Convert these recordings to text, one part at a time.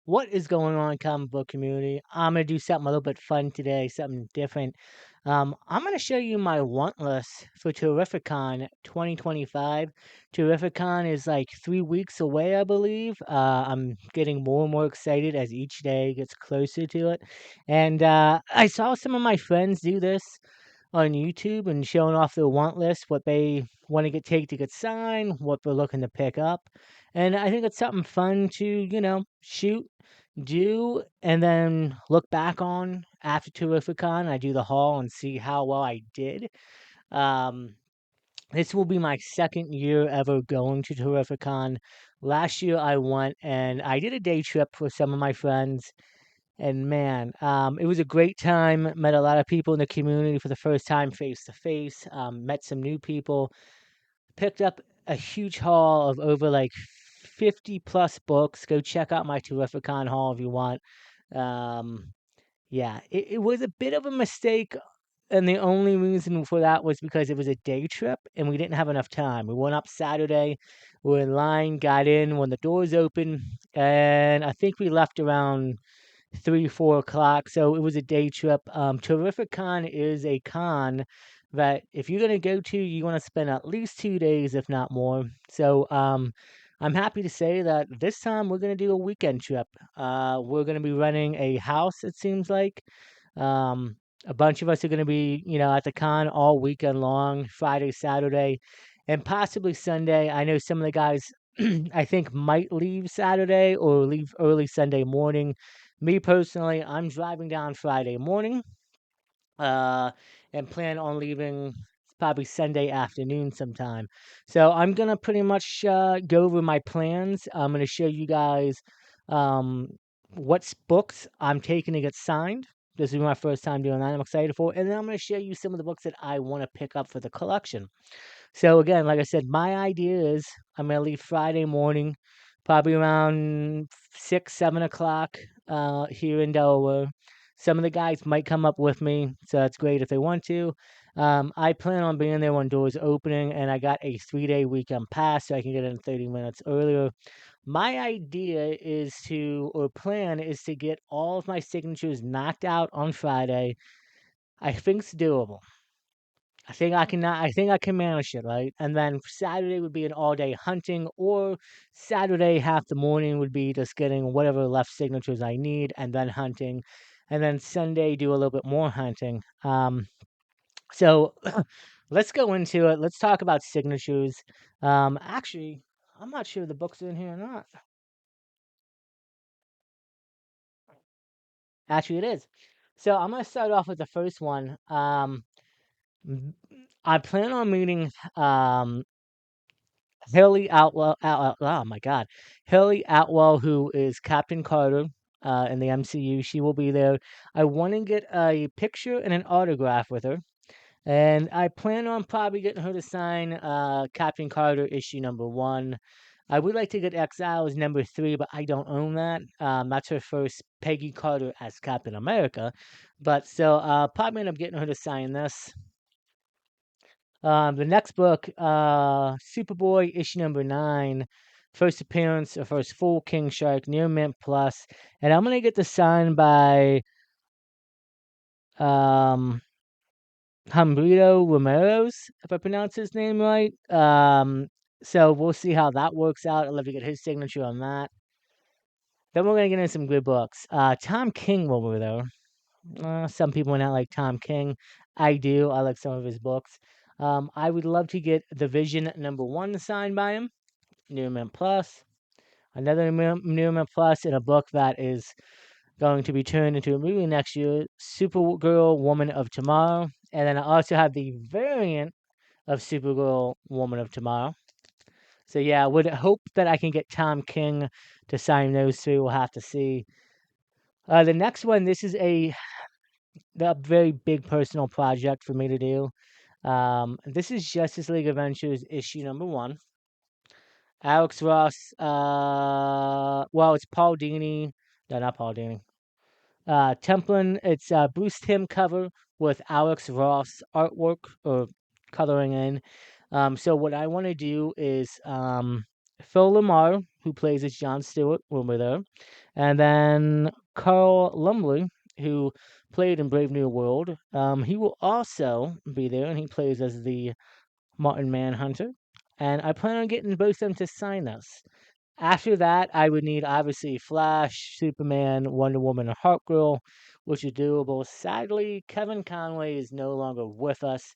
What is going on, comic book community? I'm gonna do something a little bit fun today, something different. I'm gonna show you my want list for Terrificon 2025. Terrificon is like 3 weeks away, I believe. I'm getting more and more excited as each day gets closer to it. And I saw some of my friends do this on YouTube and showing off their want list, what they want to take to get signed, what they're looking to pick up. And I think it's something fun to, shoot, do, and then look back on after Terrificon. I do the haul and see how well I did. Um, this will be my second year ever going to Terrificon. Last year I went and I did a day trip with some of my friends, and man, it was a great time. Met a lot of people in the community for the first time face to face. Met some new people. Picked up a huge haul of over like 50 plus books. Go check out my Terrificon haul if you want. Um, yeah, it was a bit of a mistake. And the only reason for that was because it was a day trip and we didn't have enough time. We went up Saturday, we were in line, got in when the doors opened, and I think we left around 3, 4 o'clock. So it was a day trip. Terrific Con is a con that if you're gonna go to, you want to spend at least 2 days, if not more. So I'm happy to say that this time we're gonna do a weekend trip. We're gonna be renting a house. It seems like. Um, a bunch of us are gonna be, at the con all weekend long, Friday, Saturday, and possibly Sunday. I know some of the guys I think might leave Saturday or leave early Sunday morning. Me personally, I'm driving down Friday morning, uh, and plan on leaving probably Sunday afternoon sometime. So I'm gonna pretty much go over my plans. I'm gonna show you guys um, what books I'm taking to get signed. This is my first time doing that. I'm excited for it. And then I'm going to show you some of the books that I want to pick up for the collection. So again, like I said, my idea is I'm gonna leave Friday morning, probably around 6, 7 o'clock, here in Delaware. Some of the guys might come up with me, so that's great if they want to. I plan on being there when doors opening, and I got a 3-day weekend pass, so I can get in 30 minutes earlier. My idea is or plan is to get all of my signatures knocked out on Friday. I think it's doable. I think I can manage it, right? And then Saturday would be an all day hunting, or Saturday half the morning would be just getting whatever left signatures I need and then hunting. And then Sunday do a little bit more hunting. So let's go into it. Let's talk about signatures. Actually, I'm not sure if the books are in here or not. Actually, it is. So I'm gonna start off with the first one. M- I plan on meeting Haley oh my God, Haley Atwell, who is Captain Carter in the MCU. She will be there. I want to get a picture and an autograph with her, and I plan on probably getting her to sign Captain Carter issue #1. I would like to get Exiles #3, but I don't own that. That's her first Peggy Carter as Captain America, but so probably end up getting her to sign this. The next book, Superboy issue #9, first appearance or first full King Shark, Near Mint Plus, and I'm gonna get the signed by um Humberto Ramirez, if I pronounce his name right. So we'll see how that works out. I'd love to get his signature on that. Then we're gonna get into some good books. Tom King will be there. Some people not like Tom King. I do. I like some of his books. I would love to get The Vision #1 signed by him. Newman Plus. Another Newman Plus in a book that is going to be turned into a movie next year. Supergirl Woman of Tomorrow. And then I also have the variant of Supergirl Woman of Tomorrow. So yeah, I would hope that I can get Tom King to sign those three. We'll have to see. The next one, this is a very big personal project for me to do. This is Justice League Adventures issue #1. Alex Ross, well, it's Paul Dini. No, not Paul Dini. Templin, it's Bruce Timm cover with Alex Ross artwork or coloring in. So what I want to do is Phil Lamar, who plays as Jon Stewart, will be there. And then Carl Lumley, who played in Brave New World. He will also be there, and he plays as the Martin Manhunter. And I plan on getting both of them to sign us. After that, I would need obviously Flash, Superman, Wonder Woman, and Hawkgirl, which is doable. Sadly, Kevin Conway is no longer with us.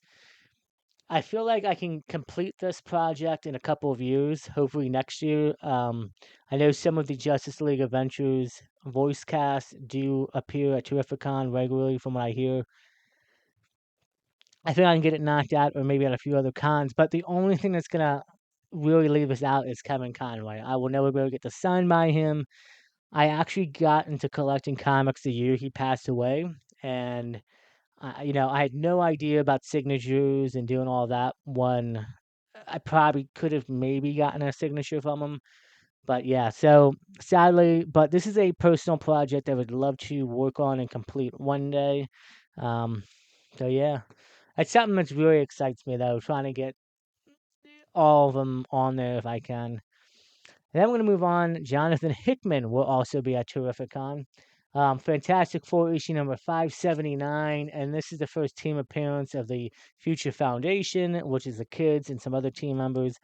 I feel like I can complete this project in a couple of years, hopefully next year. I know some of the Justice League Adventures voice casts do appear at Terrificon regularly, from what I hear. I think I can get it knocked out, or maybe at a few other cons. But the only thing that's gonna really leave us out is Kevin Conway. I will never be able to get to sign by him. I actually got into collecting comics the year he passed away, and I had no idea about signatures and doing all that. One, I probably could have maybe gotten a signature from him, but yeah. So sadly, but this is a personal project I would love to work on and complete one day. Um, so yeah, it's something that really excites me though. Trying to get all of them on there if I can. And then we're going to move on. Jonathan Hickman will also be at Terrificon. Fantastic Four issue number 579. And this is the first team appearance of the Future Foundation, which is the kids and some other team members.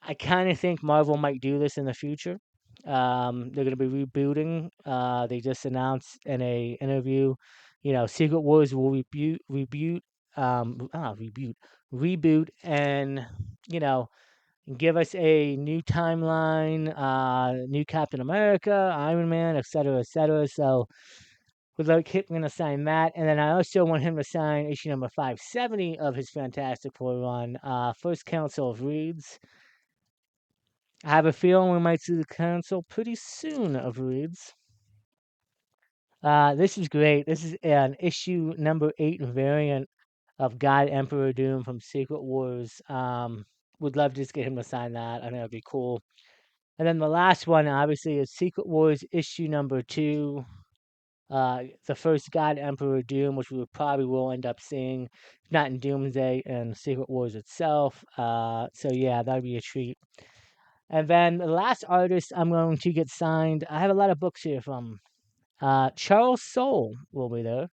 I kind of think Marvel might do this in the future. They're going to be rebooting. They just announced in a interview, Secret Wars will reboot, and you know, give us a new timeline, new Captain America, Iron Man, etc., etc. So would like Hickman to sign that, and then I also want him to sign issue number 570 of his Fantastic Four run, First Council of Reeds. I have a feeling we might see the council pretty soon of Reeds. This is great. This is an issue number 8 variant of God Emperor Doom from Secret Wars. Would love to just get him to sign that. I think that'd be cool. And then the last one, obviously, is Secret Wars issue number 2. The first God Emperor Doom, which we probably will end up seeing, not in Doomsday and Secret Wars itself. So yeah, that'd be a treat. And then the last artist I'm going to get signed, I have a lot of books here from. Charles Soule will be there.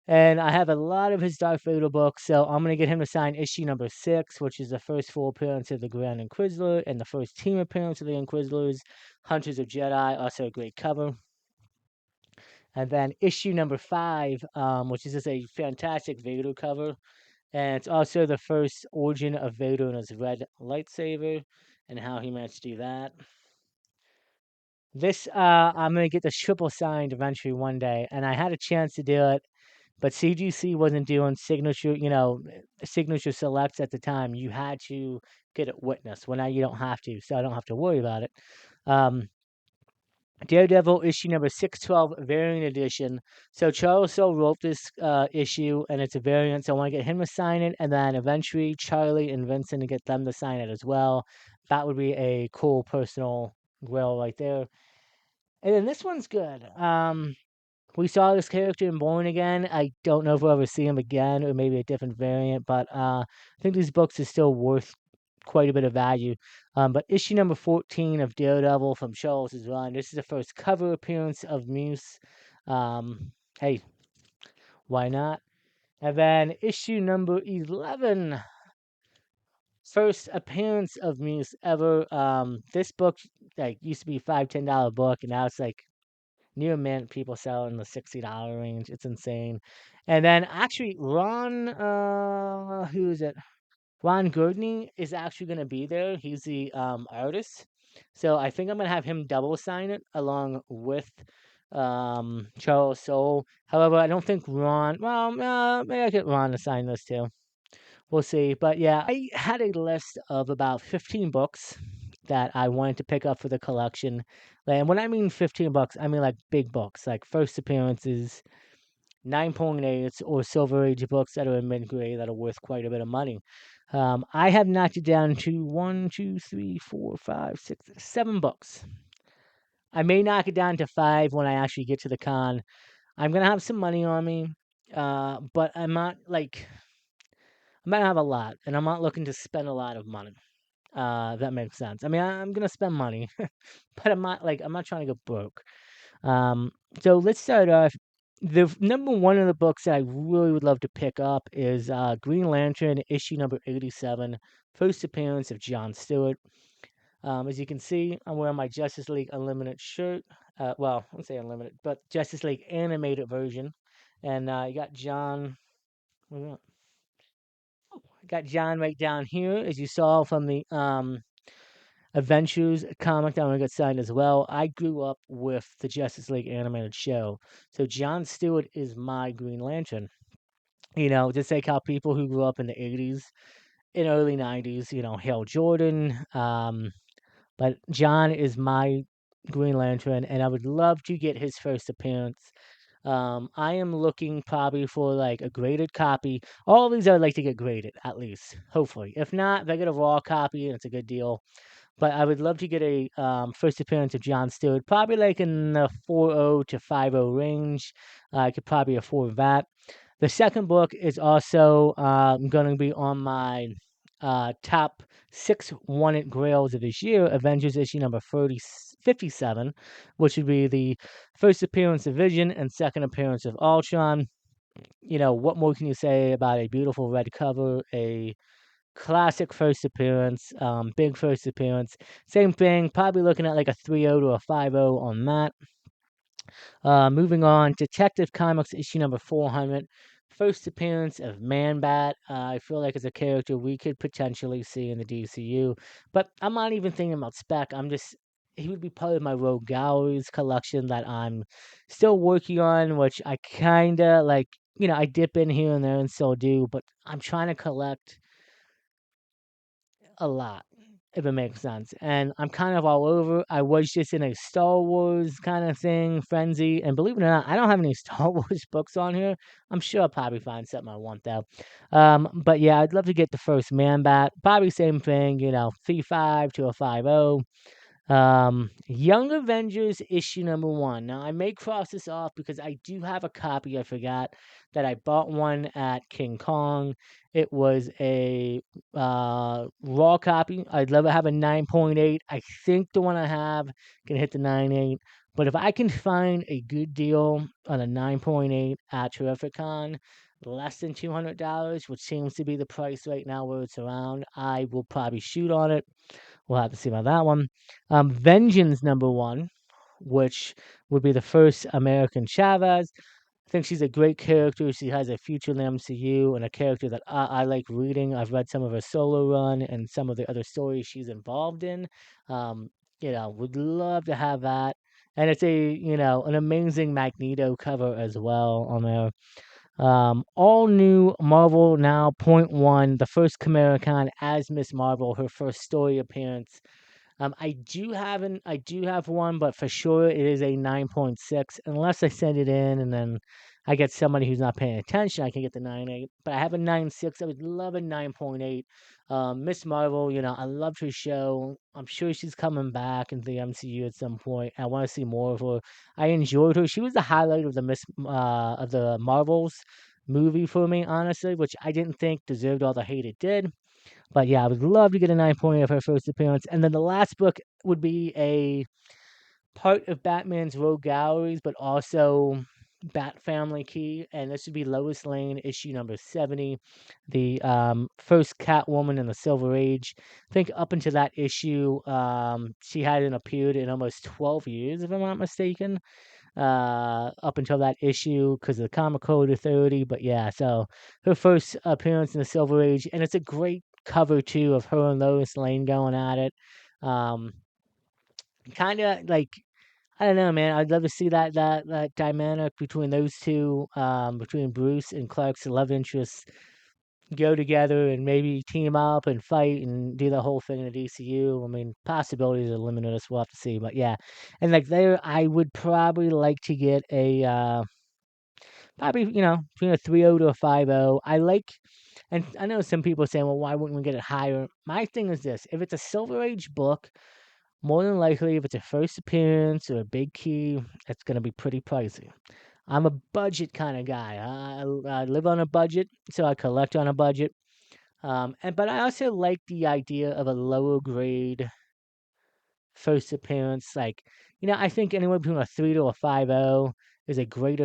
And I have a lot of his Darth Vader books, so I'm going to get him to sign issue number 6, which is the first full appearance of the Grand Inquisitor and the first team appearance of the Inquisitors, Hunters of Jedi, also a great cover. And then issue number 5, which is just a fantastic Vader cover. And it's also the first origin of Vader and his red lightsaber and how he managed to do that. This, I'm going to get the triple signed eventually one day. And I had a chance to do it, but CGC wasn't doing signature selects at the time. You had to get it witnessed. Well, now you don't have to, so I don't have to worry about it. Daredevil issue number 612 variant edition. So Charles Soule wrote this issue, and it's a variant. So I want to get him to sign it, and then eventually Charlie and Vincent to get them to sign it as well. That would be a cool personal will right there. And then this one's good. We saw this character in Born Again. I don't know if we'll ever see him again, or maybe a different variant, but I think these books are still worth quite a bit of value. But issue number 14 of Daredevil from Charles's run. This is the first cover appearance of Muse. Hey, why not? And then issue number 11, first appearance of Muse ever. This book used to be $5-10 book, and now it's like near mint. People sell in the $60 range. It's insane. And then actually, who is it? Ron Gurdney is actually going to be there. He's the artist. So I think I'm going to have him double sign it along with Charles Soule. However, I don't think Ron, well, maybe I get Ron to sign this too. We'll see. But yeah, I had a list of about 15 books that I wanted to pick up for the collection. And when I mean 15 books, I mean like big books, like first appearances, 9.8s, or Silver Age books that are in mid grade that are worth quite a bit of money. I have knocked it down to 1, 2, 3, 4, 5, 6, 7 books. I may knock it down to 5 when I actually get to the con. I'm gonna have some money on me, but I'm not have a lot, and I'm not looking to spend a lot of money. That makes sense. I mean, I'm gonna spend money, but I'm not trying to go broke. So let's start off. The number one of the books that I really would love to pick up is Green Lantern, issue number 87, first appearance of John Stewart. As you can see, I'm wearing my Justice League Unlimited shirt. Well, I won't say unlimited, but Justice League animated version. And you got John. Got John right down here, as you saw from the Adventures comic that one got signed as well. I grew up with the Justice League animated show, so John Stewart is my Green Lantern. Just like how people who grew up in the '80s and early '90s, Hal Jordan. But John is my Green Lantern, and I would love to get his first appearance. I am looking probably for like a graded copy. All of these I would like to get graded, at least, hopefully. If not, if I get a raw copy, and it's a good deal. But I would love to get a first appearance of John Stewart, probably like in the 4.0 to 5.0 range. I could probably afford that. The second book is also going to be on my top 6 wanted grails of this year, Avengers issue number 57, which would be the first appearance of Vision and second appearance of Ultron. What more can you say about a beautiful red cover, a classic first appearance, big first appearance. Same thing, probably looking at like a 3.0 to a 5.0 on that. Moving on, Detective Comics issue number 400. First appearance of Man-Bat. I feel like it's a character we could potentially see in the DCU, but I'm not even thinking about spec. He would be part of my Rogue Galleries collection that I'm still working on, which I kind of like, I dip in here and there and still do, but I'm trying to collect a lot, if it makes sense. And I'm kind of all over. I was just in a Star Wars kind of thing, frenzy. And believe it or not, I don't have any Star Wars books on here. I'm sure I'll probably find something I want though. But yeah, I'd love to get the first Man-Bat. Probably same thing, 3.5 to a 5.0. Young Avengers issue number 1. Now I may cross this off because I do have a copy. I forgot that I bought one at King Kong. It was a raw copy. I'd love to have a 9.8. I think the one I have can hit the 9.8. But if I can find a good deal on a 9.8 at Terrificon, less than $200, which seems to be the price right now where it's around, I will probably shoot on it. We'll have to see about that one. Vengeance number 1, which would be the first American Chavez. I think she's a great character. She has a future in the MCU and a character that I like reading. I've read some of her solo run and some of the other stories she's involved in. Um, would love to have that. And it's an amazing Magneto cover as well on there. All new Marvel Now .1, the first Camericon as Miss Marvel, her first story appearance. I do have one, but for sure it is a 9.6. Unless I send it in and then I get somebody who's not paying attention, I can get the 9.8. But I have a 9.6. I would love a 9.8. Miss Marvel, I loved her show. I'm sure she's coming back into the MCU at some point. I want to see more of her. I enjoyed her. She was the highlight of the Marvels movie for me, honestly, which I didn't think deserved all the hate it did. But yeah, I would love to get a 9.8 of her first appearance. And then the last book would be a part of Batman's Rogue Galleries, but also Bat Family Key. And this would be Lois Lane, issue number 70, the first Catwoman in the Silver Age. I think up until that issue, she hadn't appeared in almost 12 years, if I'm not mistaken. Up until that issue because of the Comic Code Authority. But yeah, so her first appearance in the Silver Age, and it's a great cover too of her and Lois Lane going at it. Um, kind of like I don't know, man. I'd love to see that dynamic between those two, between Bruce and Clark's love interests, go together and maybe team up and fight and do the whole thing in the DCU. I mean, possibilities are limitless. We'll have to see, but yeah. And like there, I would probably like to get a probably between a 3.0 to a 5.0. I like, and I know some people are saying, well, why wouldn't we get it higher? My thing is this: if it's a Silver Age book, more than likely, if it's a first appearance or a big key, it's going to be pretty pricey. I'm a budget kind of guy. I live on a budget, so I collect on a budget. But I also like the idea of a lower grade first appearance. Like, I think anywhere between a 3 to a 5.0 is a great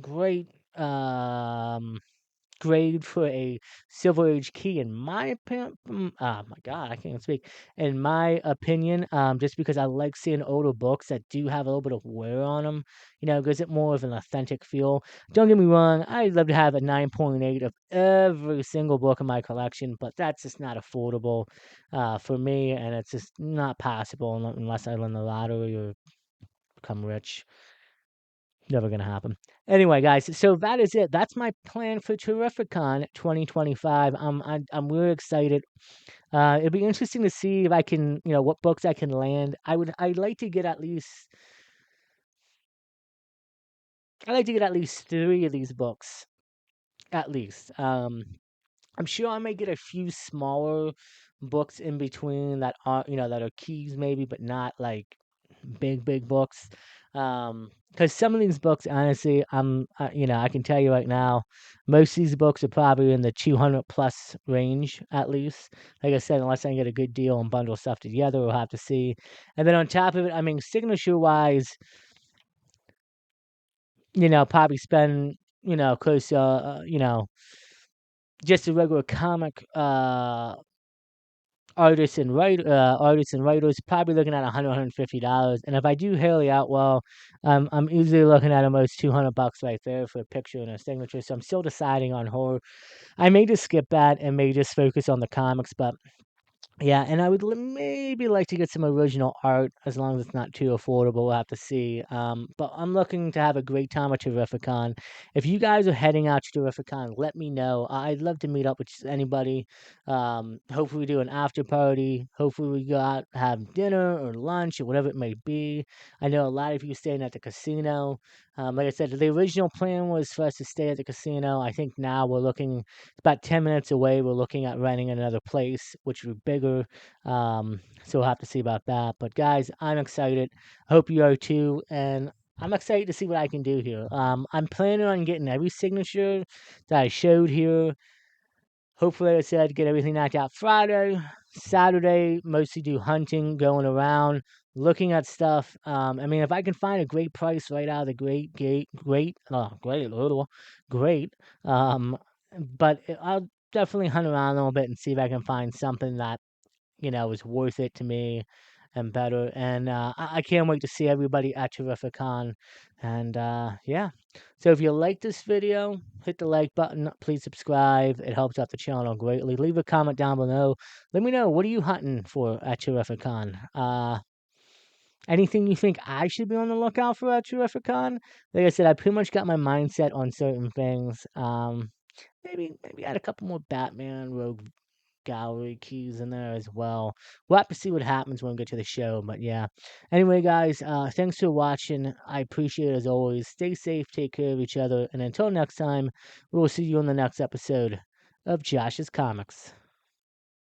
great um grade for a Silver Age key, in my opinion. Oh my God, I can't even speak. In my opinion, just because I like seeing older books that do have a little bit of wear on them, gives it more of an authentic feel. Don't get me wrong, I'd love to have a 9.8 of every single book in my collection, but that's just not affordable for me, and it's just not possible unless I win the lottery or become rich. Never gonna happen. Anyway, guys, so that is it. That's my plan for Terrificon 2025. I'm really excited. It'll be interesting to see if I can, what books I can land. I'd like to get at least three of these books, at least. I'm sure I may get a few smaller books in between that are, that are keys maybe, but not like big books. Because some of these books, honestly, I can tell you right now, most of these books are probably in the 200 plus range at least. Like I said, unless I can get a good deal and bundle stuff together, we'll have to see. And then on top of it, I mean, signature wise, probably spend, close to, just a regular comic artists and writers, probably looking at $150. And if I do Haley out well, I'm easily looking at almost $200 right there for a picture and a signature. So I'm still deciding on her. I may just skip that and may just focus on the comics, but yeah, and I would maybe like to get some original art as long as it's not too affordable. We'll have to see. But I'm looking to have a great time at Terrificon. If you guys are heading out to Terrificon, let me know. I'd love to meet up with anybody. Hopefully, we do an after party. Hopefully, we go out, have dinner or lunch or whatever it may be. I know a lot of you staying at the casino. Like I said, the original plan was for us to stay at the casino. I think now we're looking about 10 minutes away. We're looking at renting another place, which would be bigger. So we'll have to see about that. But guys, I'm excited. Hope you are too. And I'm excited to see what I can do here. I'm planning on getting every signature that I showed here. Hopefully, like I said, get everything knocked out Friday. Saturday, mostly do hunting, going around, looking at stuff. I mean, if I can find a great price right out of the great. But I'll definitely hunt around a little bit and see if I can find something that is worth it to me and better. And I can't wait to see everybody at Terrificon. And yeah. So if you like this video, hit the like button. Please subscribe. It helps out the channel greatly. Leave a comment down below. Let me know, what are you hunting for at Terrificon? Anything you think I should be on the lookout for at Terrificon? Like I said, I pretty much got my mindset on certain things. Maybe add a couple more Batman, Rogue Gallery keys in there as well. We'll have to see what happens when we get to the show, but yeah. Anyway, guys, thanks for watching. I appreciate it as always. Stay safe, take care of each other, and until next time, we will see you on the next episode of Josh's Comics.